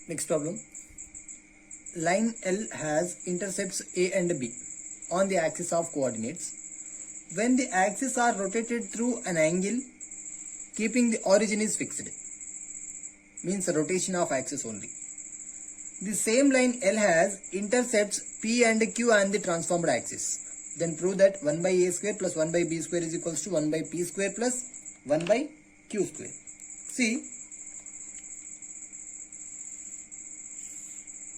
Next problem. Line L has intercepts A and B on the axis of coordinates. When the axes are rotated through an angle, keeping the origin is fixed. Means rotation of axis only. The same line L has intercepts P and Q on the transformed axis. Then prove that 1 by A square plus 1 by B square is equals to 1 by P square plus 1 by Q square. See,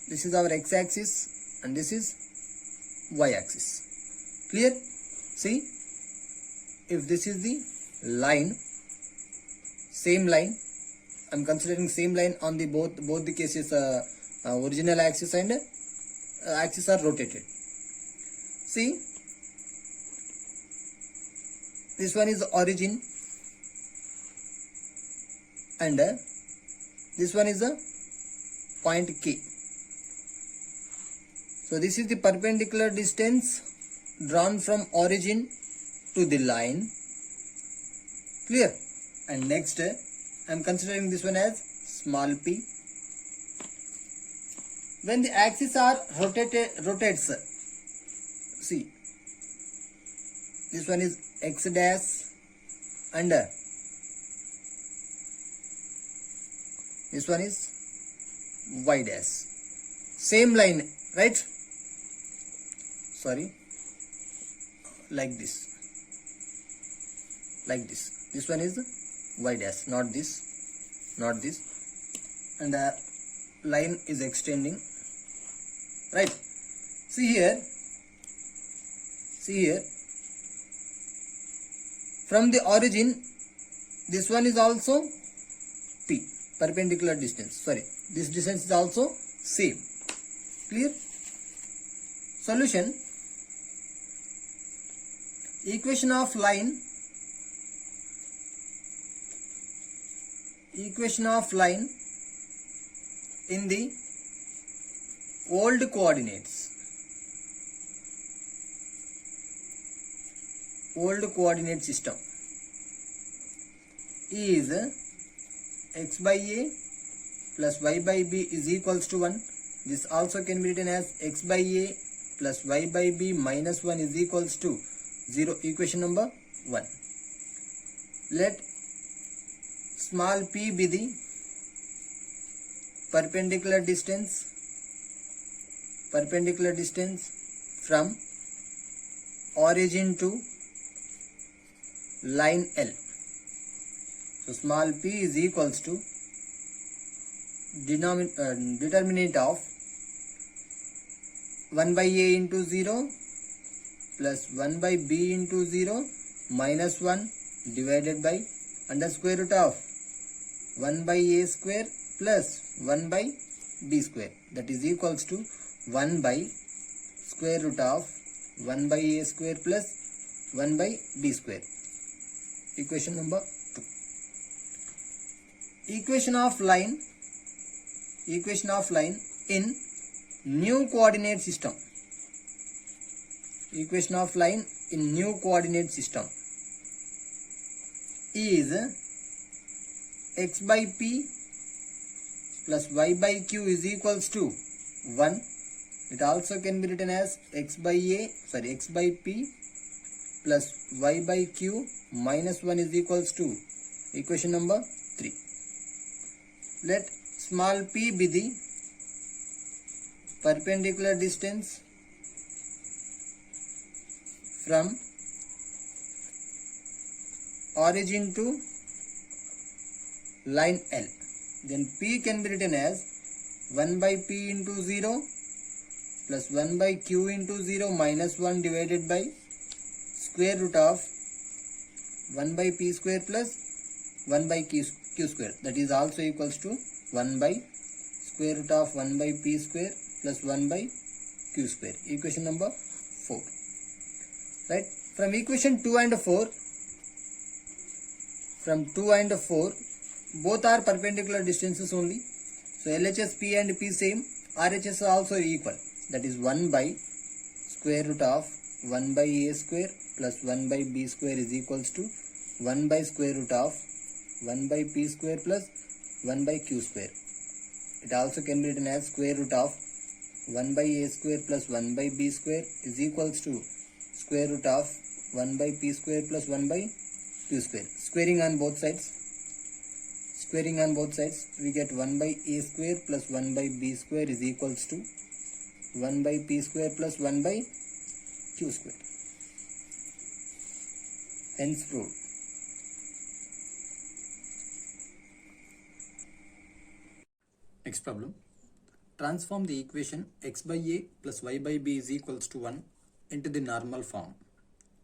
this is our x-axis and this is y-axis. Clear? See, if this is the line, same line, I am considering same line on the both the cases, original axis and axis are rotated. See, this one is origin and this one is a point K. So this is the perpendicular distance drawn from origin to the line. Clear? And next I am considering this one as small p. When the axis are rotates, see, this one is x dash and this one is y dash. Same line, right? Sorry, like this. This one is y dash, not this, and the line is extending, right? See here, from the origin, this one is also P, perpendicular distance. Sorry, this distance is also same. Clear? Solution. Equation of line in the old coordinate system is x by a plus y by b is equals to 1. This also can be written as x by a plus y by b minus 1 is equals to 0. Equation number 1. Let small p be the perpendicular distance from origin to line L. So small p is equals to determinant of 1 by a into 0 plus 1 by b into 0 minus 1 divided by under square root of 1 by a square plus 1 by b square, that is equals to 1 by square root of 1 by a square plus 1 by b square. Equation number 2. Equation of line in new coordinate system. Equation of line in new coordinate system is x by p plus y by q is equals to 1. It also can be written as x by p plus y by q minus 1 is equals to equation number 3. Let small p be the perpendicular distance from origin to line L. Then p can be written as 1 by p into 0 plus 1 by q into 0 minus 1 divided by square root of 1 by p square plus 1 by q square, that is also equals to 1 by square root of 1 by p square plus 1 by q square. Equation number 4. Right? From equation 2 and 4, both are perpendicular distances only. So LHS P and P same, RHS also equal. That is 1 by square root of 1 by a square plus 1 by b square is equals to 1 by square root of 1 by p square plus 1 by q square. It also can be written as square root of 1 by a square plus 1 by b square is equals to square root of 1 by p square plus 1 by q square. Squaring on both sides. Squaring on both sides, we get 1 by a square plus 1 by b square is equals to 1 by p square plus 1 by q square. Hence proved. Next problem. Transform the equation x by a plus y by b is equals to 1 into the normal form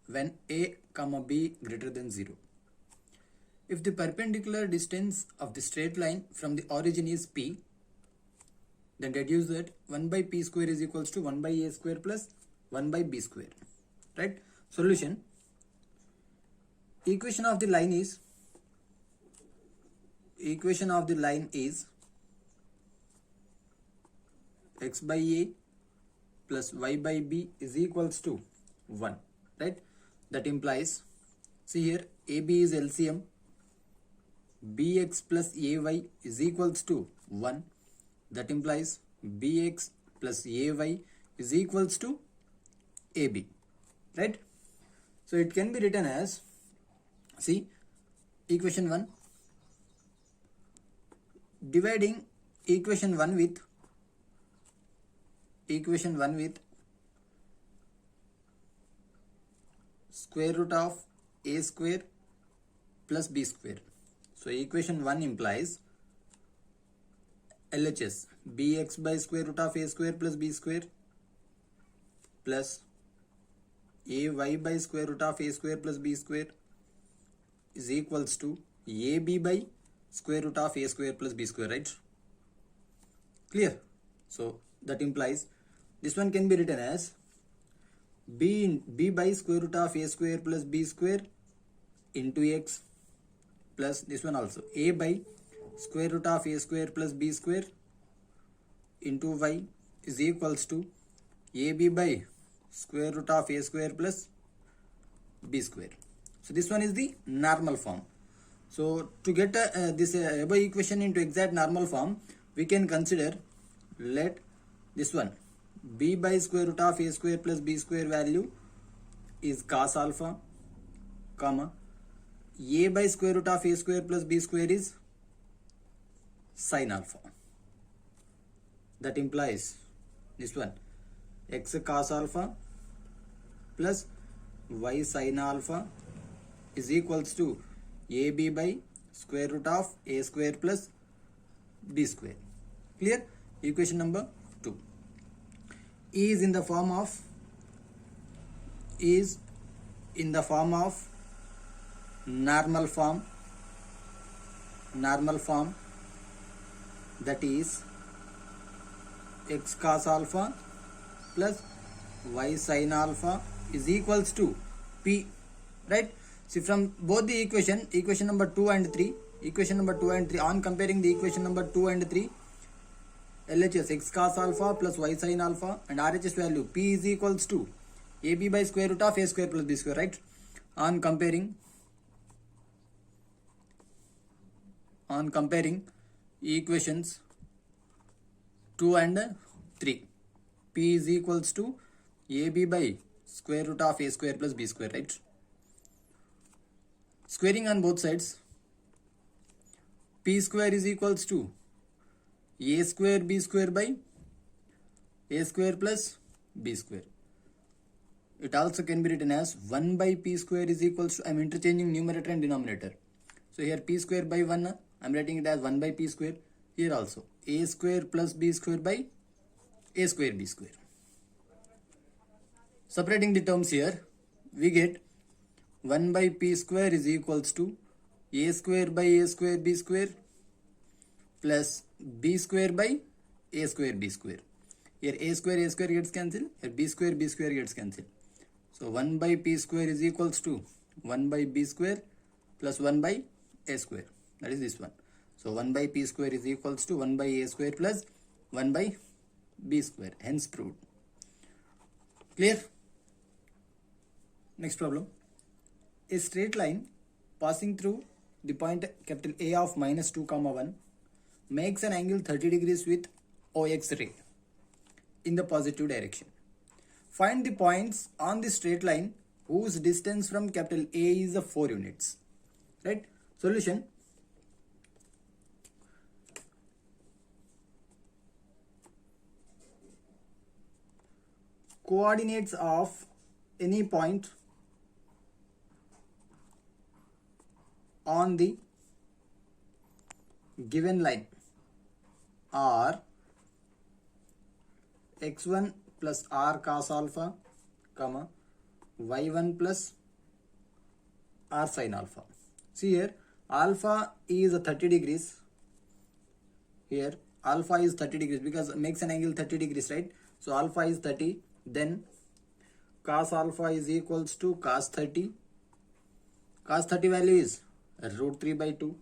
when a comma b greater than 0. If the perpendicular distance of the straight line from the origin is p, then deduce that 1 by p square is equals to 1 by a square plus 1 by b square. Right? Solution. Equation of the line is x by a plus y by b is equals to 1. Right? That implies, see here, AB is LCM, bx plus ay is equals to 1. That implies bx plus ay is equals to ab. Right? So it can be written as, see, equation 1, dividing equation 1 with square root of a square plus b square. So equation 1 implies LHS bx by square root of a square plus b square plus ay by square root of a square plus b square is equals to ab by square root of a square plus b square, right? Clear? So that implies this one can be written as b by square root of a square plus b square into x plus this one also a by square root of a square plus b square into y is equals to ab by square root of a square plus b square. So this one is the normal form. So to get this above equation into exact normal form, we can consider, let this one b by square root of a square plus b square value is cos alpha, comma a by square root of a square plus b square is sin alpha. That implies this one x cos alpha plus y sin alpha is equals to ab by square root of a square plus b square. Clear? Equation number 2 is in the form of normal form, that is x cos alpha plus y sin alpha is equals to p. Right? See, from both the equation number 2 and 3, on comparing the equation number 2 and 3, LHS x cos alpha plus y sin alpha and RHS value p is equals to ab by square root of a square plus b square, right? On comparing equations 2 and 3, p is equals to ab by square root of a square plus b square, right? Squaring on both sides, p square is equals to a square b square by a square plus b square. It also can be written as 1 by p square is equals to, I am interchanging numerator and denominator. So here p square by 1, I am writing it as 1 by p square. Here also a square plus b square by a square b square. Separating the terms here, we get 1 by p square is equals to a square by a square b square plus b square by a square b square. Here a square gets cancelled, here b square gets cancelled. So 1 by p square is equals to 1 by b square plus 1 by a square. That is this one. So 1 by p square is equals to 1 by a square plus 1 by b square. Hence proved. Clear? Next problem. A straight line passing through the point capital A of minus 2 comma 1 makes an angle 30 degrees with OX ray in the positive direction. Find the points on the straight line whose distance from capital A is 4 units. Right? Solution. Coordinates of any point on the given line are x1 plus r cos alpha, comma y1 plus r sin alpha. See here, alpha is 30 degrees. Here alpha is 30 degrees because it makes an angle 30 degrees, right? So alpha is 30, then cos alpha is equals to cos 30. Cos 30 value is root 3 by 2,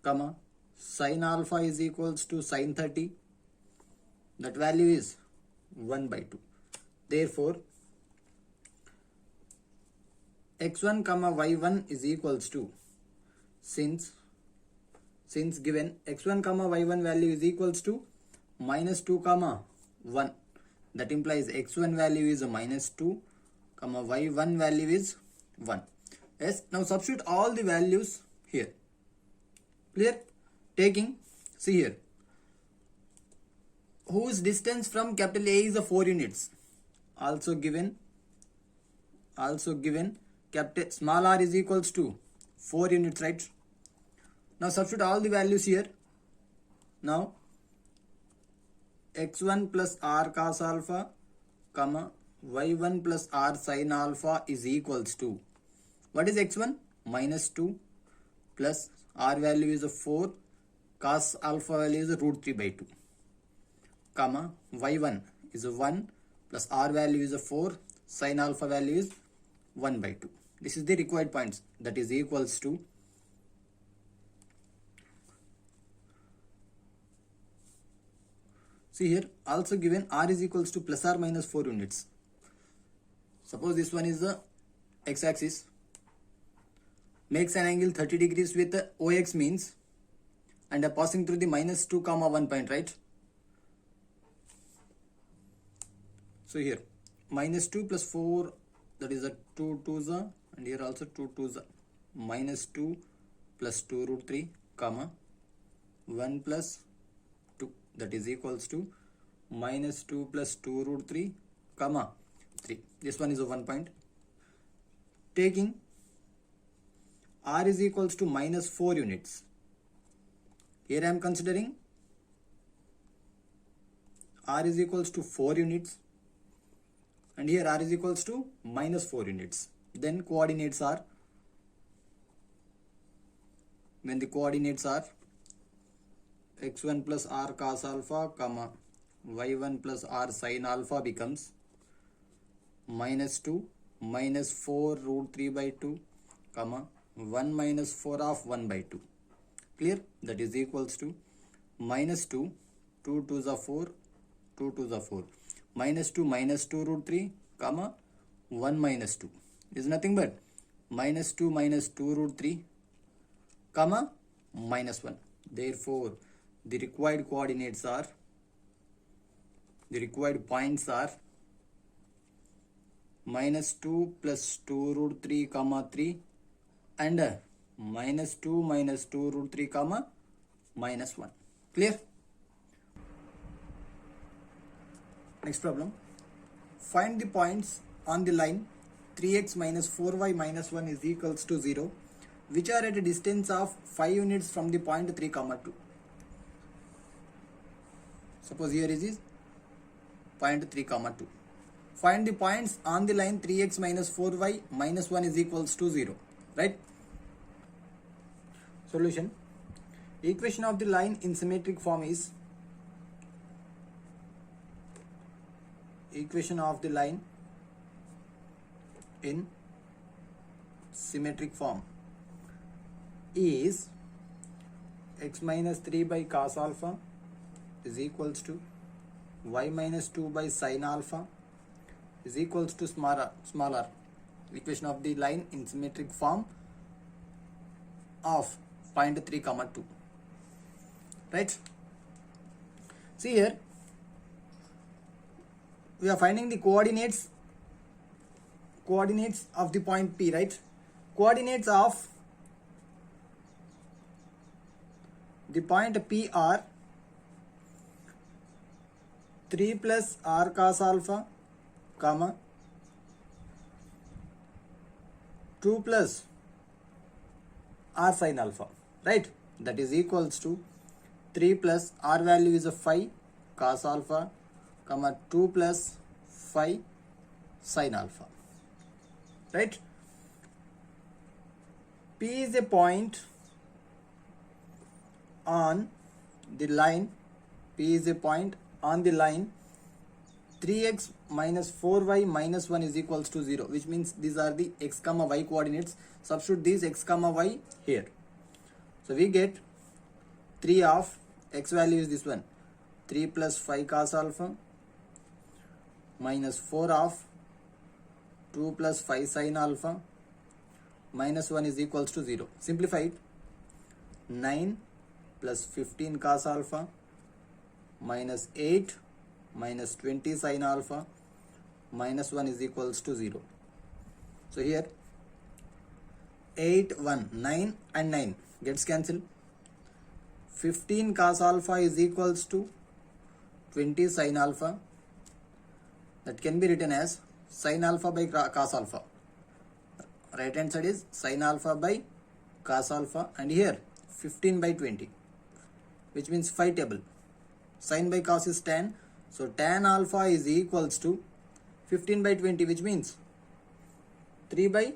comma sin alpha is equals to sin 30. That value is 1 by 2. Therefore, x1 comma y1 is equals to, since given x1 comma y1 value is equals to minus 2 comma 1, that implies x1 value is a minus 2 comma y1 value is 1. Yes, now substitute all the values here. Clear? Taking, see here, whose distance from capital A is 4 units, also given capital small r is equals to 4 units, right? Now substitute all the values here. Now x1 plus r cos alpha, comma y1 plus r sin alpha is equals to, what is x1? Minus 2 plus r value is 4, cos alpha value is root 3 by 2, comma y1 is 1 plus r value is 4, sin alpha value is 1 by 2. This is the required points, that is equals to see here, also given r is equals to plus or minus 4 units. Suppose this one is the x-axis, makes an angle 30 degrees with OX means, and passing through the minus 2 comma 1 point, right? So here minus 2 plus 4, that is a 2 2s, and here also 2 2s, minus 2 plus 2 root 3 comma 1 plus 2, that is equals to minus 2 plus 2 root 3 comma 3. This one is a 1 point. Taking r is equals to minus 4 units. Here I am considering r is equals to 4 units, and here r is equals to minus 4 units. Then coordinates are, when the coordinates are x1 plus r cos alpha, comma y1 plus r sin alpha becomes minus 2 minus 4 root 3 by 2, comma 1 minus 4 of 1 by 2. Clear? That is equals to minus 2, 2 2s are 4, 2 2s are 4, minus 2 root 3, comma 1 minus 2 is nothing but minus 2 root 3, comma minus 1. Therefore, the required coordinates are, the required points are minus 2 plus 2 root 3 comma 3 and minus 2 root 3 comma minus 1. Clear? Next problem. Find the points on the line 3x minus 4y minus 1 is equals to 0, which are at a distance of 5 units from the point 3 comma 2. Suppose here is point 3 comma 2. Find the points on the line 3x minus 4y minus 1 is equals to 0. Right? Solution. Equation of the line in symmetric form is, equation of the line in symmetric form is x minus 3 by cos alpha is equals to y minus 2 by sin alpha is equals to smaller. Equation of the line in symmetric form of point 3 comma 2. right? See here, we are finding the coordinates of the point P, right? Coordinates of the point P are 3 plus r cos alpha, comma 2 plus r sin alpha, right? That is equals to 3 plus r value is a 5 cos alpha, comma 2 plus 5 sin alpha, right? P is a point on the line, P is a point on the line 3x minus 4y minus 1 is equals to 0, which means these are the x comma y coordinates. Substitute these x comma y here. So we get 3 of x value is this one, 3 plus 5 cos alpha minus 4 of 2 plus 5 sin alpha minus 1 is equals to 0. Simplified, 9 plus 15 cos alpha minus 8 minus 20 sin alpha minus 1 is equals to 0. So here 8, 1, 9 and 9 gets cancelled. 15 cos alpha is equals to 20 sin alpha. That can be written as sin alpha by cos alpha. Right hand side is sin alpha by cos alpha, and here 15 by 20, which means 5 table. Sin by cos is tan, so tan alpha is equals to 15 by 20, which means 3 by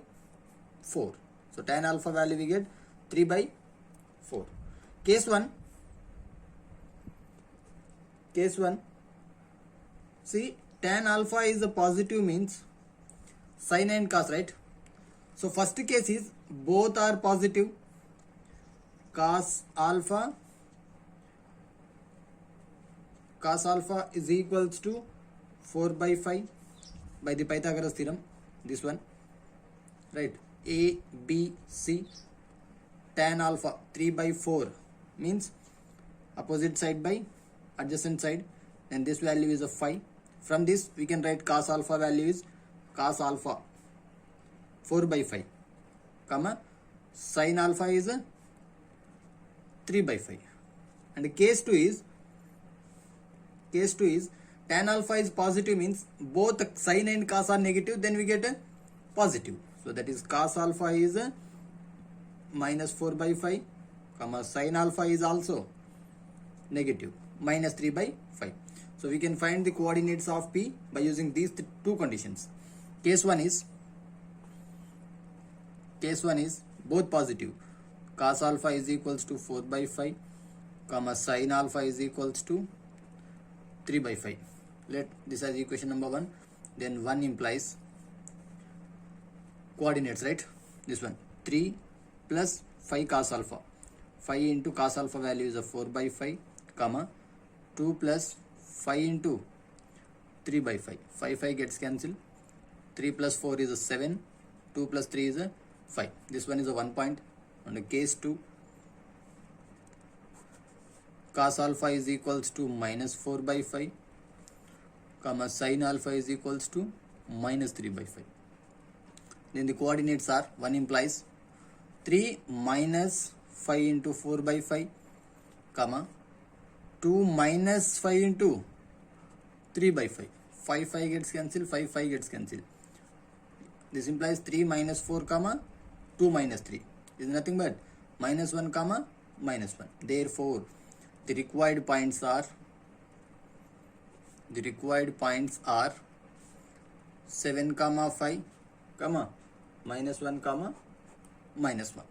4. So tan alpha value we get 3 by 4. Case 1, see, tan alpha is a positive means sin and cos, right? So first case is both are positive, cos alpha is equals to 4 by 5 by the Pythagoras theorem, this one, right? A, B, C, tan alpha 3 by 4 means opposite side by adjacent side, and this value is a 5. From this we can write cos alpha value is cos alpha 4 by 5, comma sin alpha is a 3 by 5. And case 2 is tan alpha is positive means both sin and cos are negative, then we get a positive. So that is cos alpha is a minus 4 by 5, comma sin alpha is also negative, minus 3 by 5. So we can find the coordinates of P by using these two conditions. Case 1 is both positive, cos alpha is equals to 4 by 5, comma sin alpha is equals to 3 by 5. Let this as equation number 1. Then 1 implies coordinates, right? This one, 3 plus 5 cos alpha. 5 into cos alpha value is a 4 by 5, comma 2 plus 5 into 3 by 5. 5 gets cancelled. 3 plus 4 is a 7. 2 plus 3 is a 5. This one is a 1 point. And case 2, cos alpha is equals to minus 4 by 5, comma sin alpha is equals to minus 3 by 5. Then the coordinates are, 1 implies 3 minus 5 into 4 by 5, comma 2 minus 5 into 3 by 5. 5 gets cancelled, 5 gets cancelled. This implies 3 minus 4 comma 2 minus 3 is nothing but minus 1 comma minus 1. Therefore the required points are 7 comma 5 comma minus 1 comma minus 1.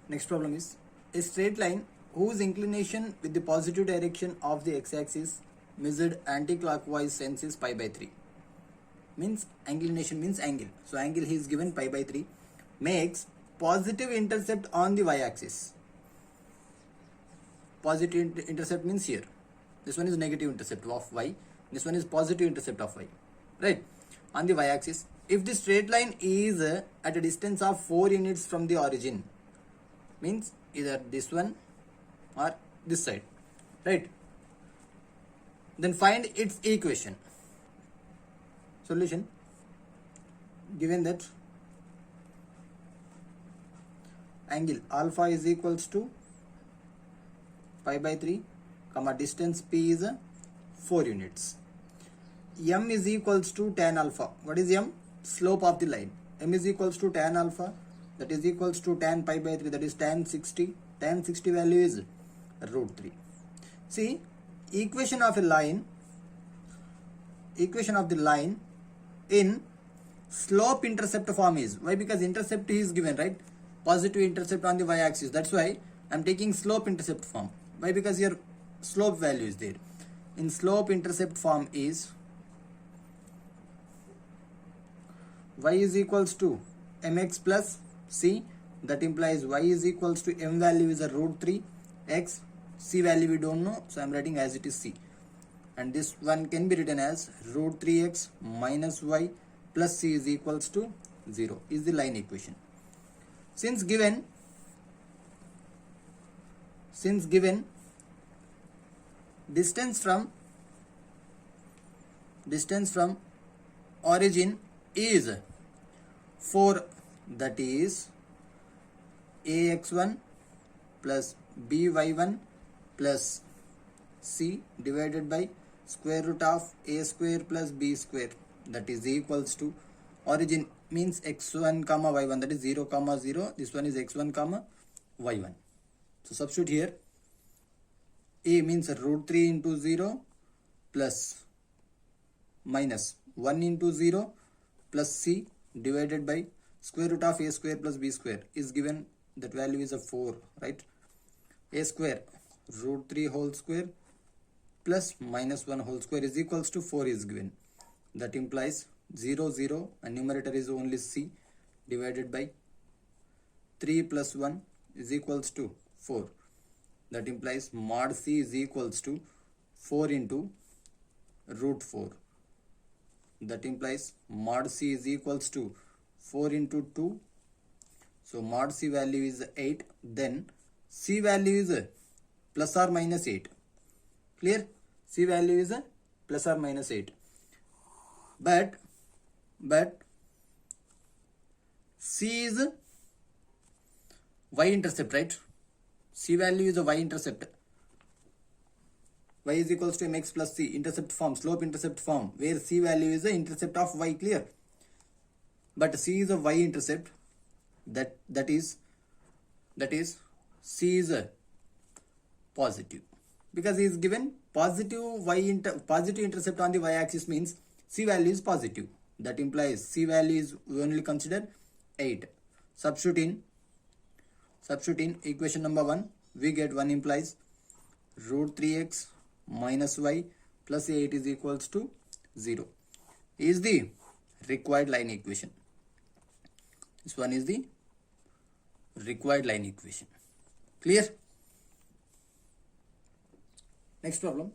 Next problem is a straight line whose inclination with the positive direction of the x-axis measured anti-clockwise sense is pi by 3. Means inclination means angle. So angle he is given pi by 3, makes positive intercept on the y-axis. Positive intercept means here. This one is negative intercept of y. This one is positive intercept of y. Right? On the y-axis. If the straight line is at a distance of 4 units from the origin, means either this one or this side, right? Then find its equation. Solution: given that angle alpha is equals to pi by 3, comma distance p is 4 units. M is equals to tan alpha. What is M? Slope of the line. M is equals to tan alpha, that is equals to tan pi by 3, that is tan 60. Tan 60 value is root 3. See, equation of the line in slope intercept form is, why? Because intercept is given, right? Positive intercept on the y-axis. That's why I'm taking slope intercept form. Why? Because your slope value is there. In slope intercept form is y is equals to mx plus c. That implies y is equals to m value is a root 3 x, c value we don't know, so I'm writing as it is c. And this one can be written as root 3x minus y plus c is equals to 0 is the line equation. Since given distance from origin is 4, that is ax1 plus by1 plus c divided by square root of a square plus b square, that is equals to, origin means x1 comma y1, that is 0 comma 0, this one is x1 comma y1. So substitute here. A means root 3 into 0 plus minus 1 into 0 plus c divided by square root of a square plus b square is given, that value is a 4, right? A square root 3 whole square plus minus 1 whole square is equals to 4 is given. That implies 0 0 and numerator is only c divided by 3 plus 1 is equals to 4. That implies mod c is equals to 4 into root 4. That implies mod c is equals to 4 into 2. So mod c value is 8. Then c value is plus or minus 8. Clear? C value is plus or minus 8. But c is y-intercept, right? C value is a y-intercept. Y is equals to mx plus c, intercept form, slope intercept form, where c value is the intercept of y, clear? But c is a y-intercept, that is c is a positive, because he is given positive intercept on the y-axis, means c value is positive. That implies c value is, we only consider 8. Substitute in equation number 1, we get 1 implies root 3x minus y plus 8 is equals to 0 is the required line equation. This one is the required line equation. Clear? Next problem.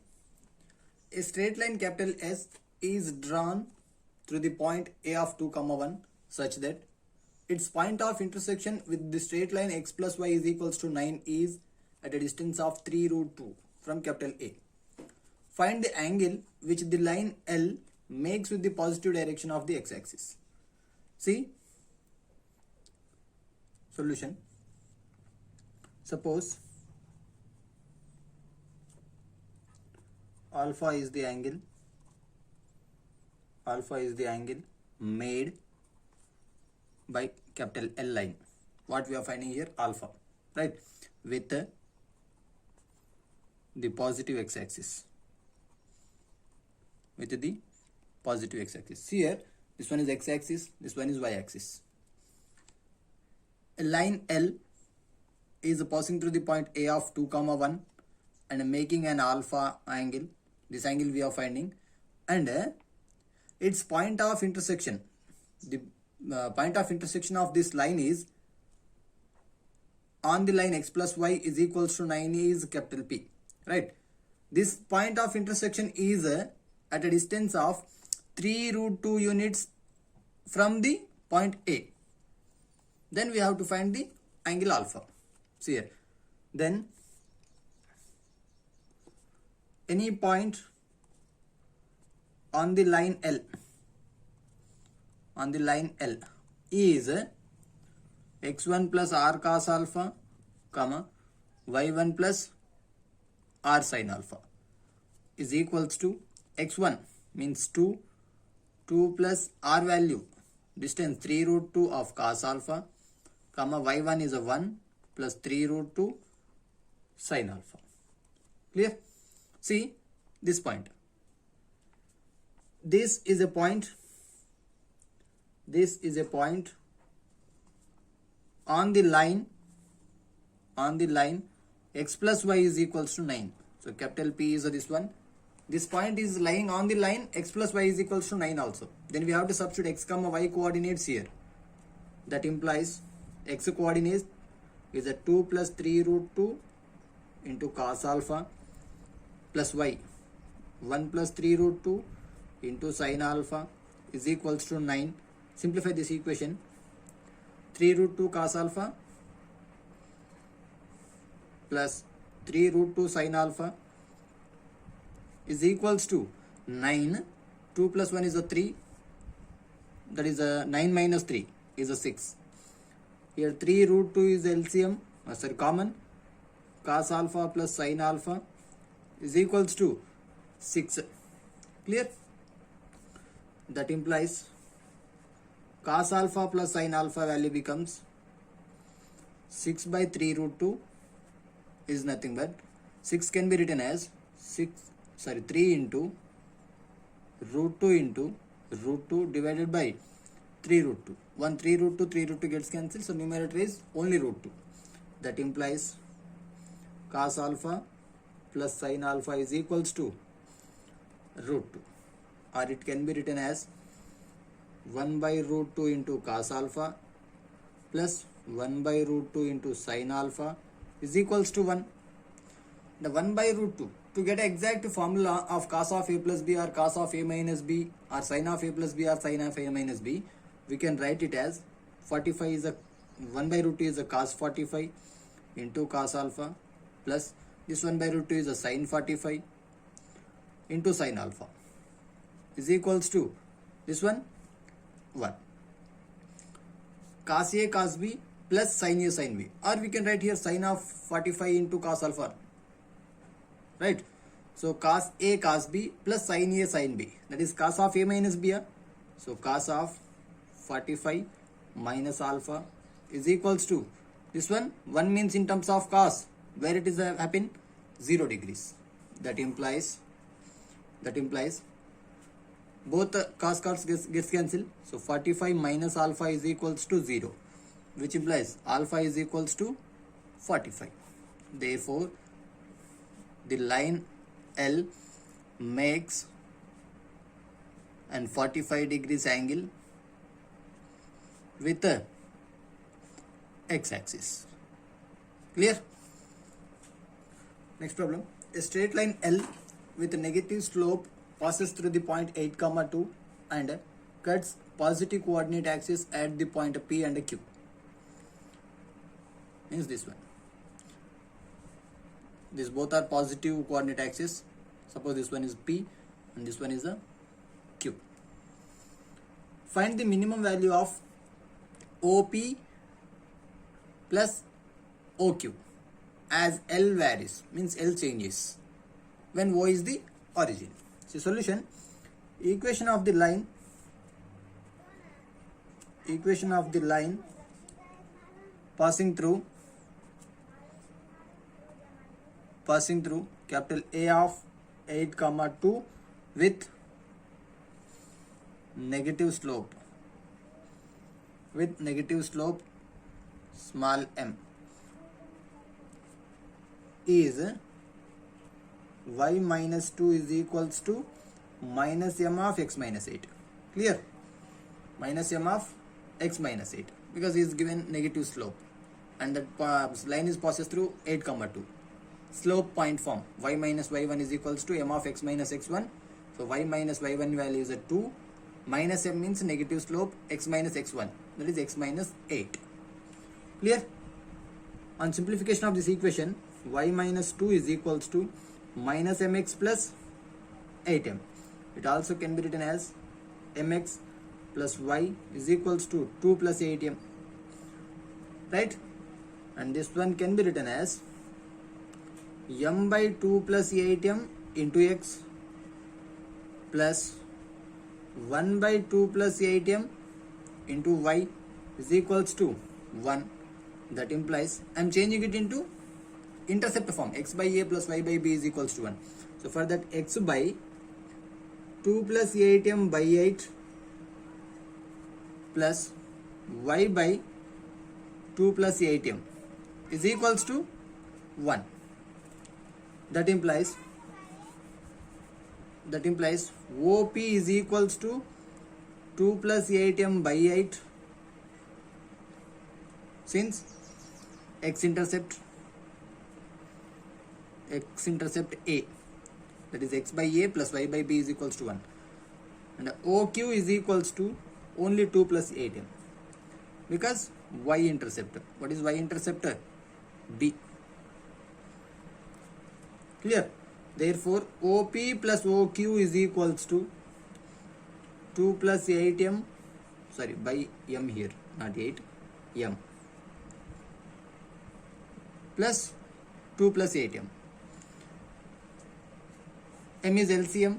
A straight line capital S is drawn through the point A of 2, 1 such that its point of intersection with the straight line x plus y is equals to 9 is at a distance of 3 root 2 from capital A. Find the angle which the line L makes with the positive direction of the x-axis. See, solution. Suppose alpha is the angle made by capital L line. What we are finding here? Alpha, right? With the positive x-axis. See here, this one is x-axis, this one is y-axis. A line L is passing through the point A of 2, 1 and making an alpha angle. This angle we are finding, and its point of intersection, the point of intersection of this line is on the line x plus y is equals to 9 is capital P, right? This point of intersection is at a distance of 3 root 2 units from the point A. Then we have to find the angle alpha. See here. Then any point on the line L, on the line L is x1 plus r cos alpha, comma y1 plus r sin alpha is equals to x1 means 2 plus r value distance 3 root 2 of cos alpha, comma y1 is a 1 plus 3 root 2 sin alpha. Clear? See this point. This is a point. This is a point on the line x plus y is equals to 9. So capital P is this one. This point is lying on the line x plus y is equals to 9 also. Then we have to substitute x comma y coordinates here. That implies x coordinate is a 2 plus 3 root 2 into cos alpha plus y 1 plus 3 root 2 into sin alpha is equals to 9. Simplify this equation. 3 root 2 cos alpha plus 3 root 2 sin alpha is equals to 9. 2 plus 1 is a 3. That is a 9 minus 3 is a 6. Here 3 root 2 is LCM, common. Cos alpha plus sin alpha is equals to 6. Clear? That implies cos alpha plus sin alpha value becomes 6 by 3 root 2 is nothing but 6 can be written as 3 into root 2 into root 2 divided by 3 root 2. 3 root 2 gets cancelled, so numerator is only root 2. That implies cos alpha plus sin alpha is equals to root 2, or it can be written as 1 by root 2 into cos alpha plus 1 by root 2 into sin alpha is equals to 1. The 1 by root 2, to get exact formula of cos of a plus b or cos of a minus b or sin of a plus b or sin of a minus b, we can write it as 45 is a 1 by root 2 is a cos 45 into cos alpha plus this 1 by root 2 is a sin 45 into sin alpha is equals to this one 1. Cos a cos b plus sin a sin b, or we can write here sin of 45 into cos alpha, right? So cos a cos b plus sin a sin b, that is cos of a minus b. So cos of 45 minus alpha is equals to this one. 1 means in terms of cos, where it is happen 0 degrees. That implies both cos gets cancelled. So 45 minus alpha is equals to 0, which implies alpha is equals to 45. Therefore, the line L makes an 45 degrees angle with the x-axis. Clear? Next problem. A straight line L with a negative slope passes through the point 8, 2 and cuts positive coordinate axis at the point P and Q. Means this one. These both are positive coordinate axis. Suppose this one is P and this one is a Q. Find the minimum value of OP plus OQ as L varies, means L changes when O is the origin. So solution, equation of the line passing through capital A of 8, 2 with negative slope small m is y minus 2 is equals to minus m of x minus 8. Clear? Minus m of x minus 8, because he is given negative slope and that line is passes through 8, 2. Slope point form y minus y1 is equals to m of x minus x1. So y minus y1 value is a 2, minus m means negative slope, x minus x1, that is x minus 8. Clear? On simplification of this equation, y minus 2 is equals to minus mx plus 8m. It also can be written as mx plus y is equals to 2 plus 8m, right? And this one can be written as m by 2 plus 8m into x plus 1 by 2 plus 8m into y is equals to 1. That implies I am changing it into intercept form. X by a plus y by b is equals to 1. So for that, x by 2 plus 8m by 8 plus y by 2 plus 8m is equals to 1. That implies OP is equals to 2 plus 8m by 8, since x intercept a, that is x by a plus y by b is equals to 1, and OQ is equals to only 2 plus 8m, because y interceptor. What is y interceptor? B. Clear? Therefore OP plus OQ is equals to 2 plus 8m, sorry, by m here, not 8, m, plus 2 plus 8m. M is LCM,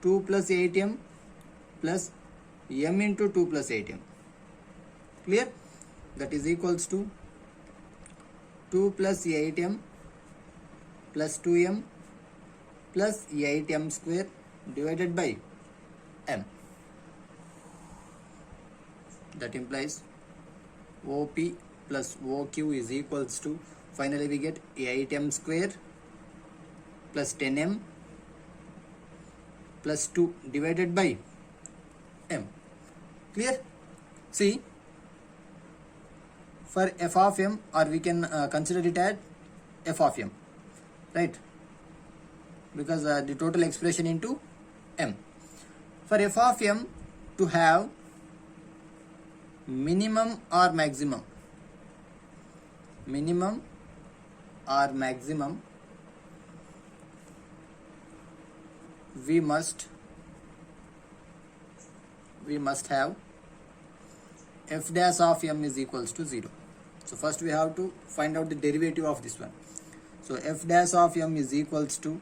2 plus 8m plus m into 2 plus 8m. Clear? That is equals to 2 plus 8m plus 2m plus 8m square divided by m. That implies OP plus OQ is equals to, finally we get 8m square plus 10m plus 2 divided by m. Clear? See, for f of m, or we can consider it as f of m, right? Because the total expression into m. For f of m to have minimum or maximum, we must have f dash of m is equals to 0. So first we have to find out the derivative of this one. So f dash of m is equals to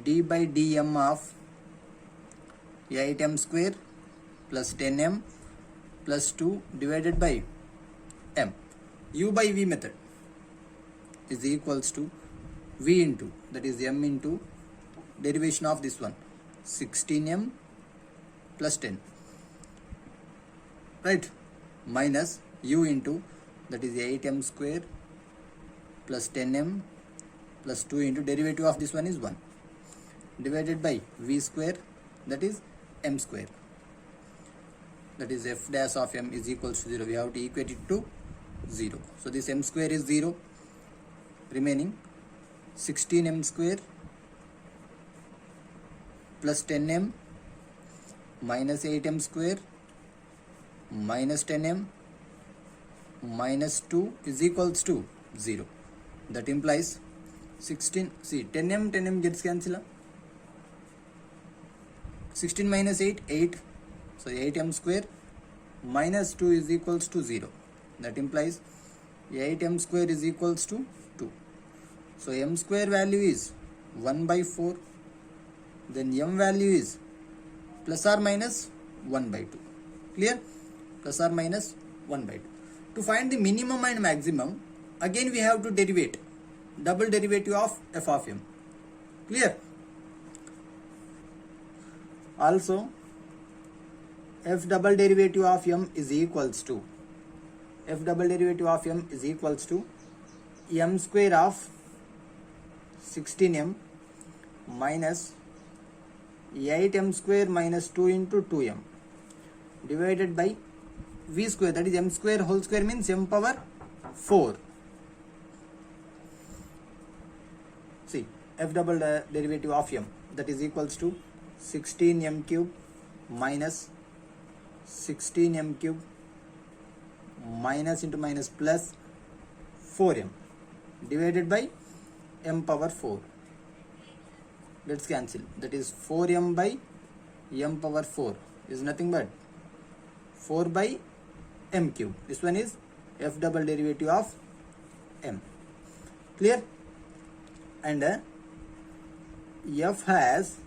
d by dm of 8m square plus 10m plus 2 divided by m. U by v method is equals to v into, that is m into derivation of this one, 16m plus 10, right, minus u into, that is 8m square plus 10m plus 2 into derivative of this one is 1, divided by v square, that is m square, that is f dash of m is equals to 0. We have to equate it to 0. So this m square is 0, remaining 16m square plus 10m minus 8m square minus 10m minus 2 is equals to 0. That implies 16, see 10m gets cancelled, 16 minus 8, 8, so 8m square minus 2 is equals to 0. That implies 8m square is equals to 2. So m square value is 1 by 4, then m value is plus or minus 1 by 2. Clear? Plus or minus 1 by 2. To find the minimum and maximum, again we have to derivate, double derivative of f of m. Clear? Also, f double derivative of m is equals to, m square of 16m minus 8m square minus 2 into 2m divided by v square, that is m square whole square means m power 4. See, f double derivative of m, that is equals to 16m cube minus 16m cube minus into minus plus 4m divided by m power 4. gets cancelled. That is 4m by m power 4 is nothing but 4 by m cube. This one is f double derivative of m. Clear? And f has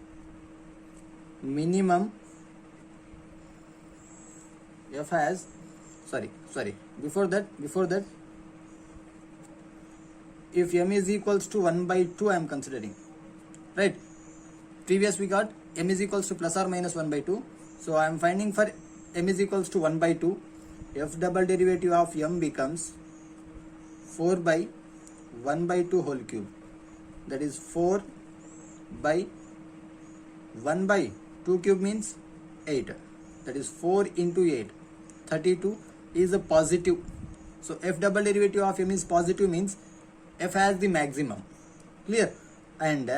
minimum, f has, sorry, before that, if m is equals to 1 by 2 I am considering, right? Previous we got m is equals to plus or minus 1 by 2. So I am finding for m is equals to 1 by 2. F double derivative of m becomes 4 by 1 by 2 whole cube. That is 4 by 1 by 2 cube means 8. That is 4 into 8. 32 is a positive. So f double derivative of m is positive means f has the maximum. Clear? And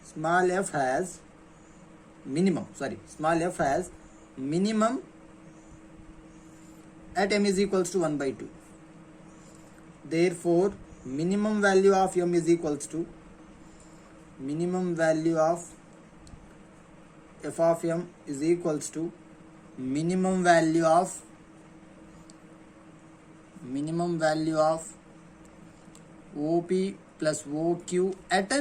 small f has minimum. Small f has minimum at m is equals to 1 by 2. Therefore, minimum value of m is equals to minimum value of f of m is equals to minimum value of OP plus OQ at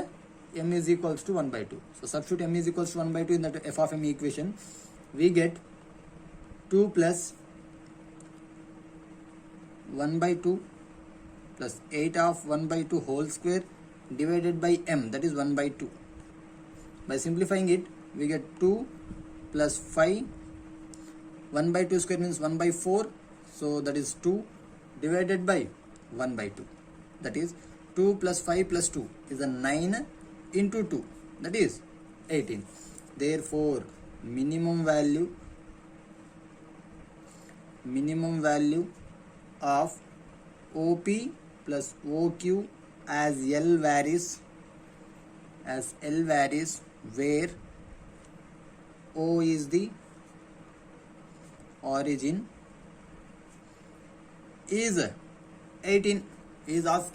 m is equals to 1 by 2. So substitute m is equals to 1 by 2 in that f of m equation. We get 2 plus 1 by 2 plus 8 of 1 by 2 whole square divided by m, that is 1 by 2. By simplifying it, we get 2 plus 5. 1 by 2 square means 1 by 4. So that is 2 divided by 1 by 2. That is 2 plus 5 plus 2 is a 9 into 2. That is 18. Therefore, minimum value of OP plus OQ as L varies, where O is the origin, is 18. He is asked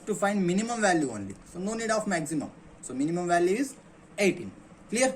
to find minimum value only. So no need of maximum. So minimum value is 18. Clear?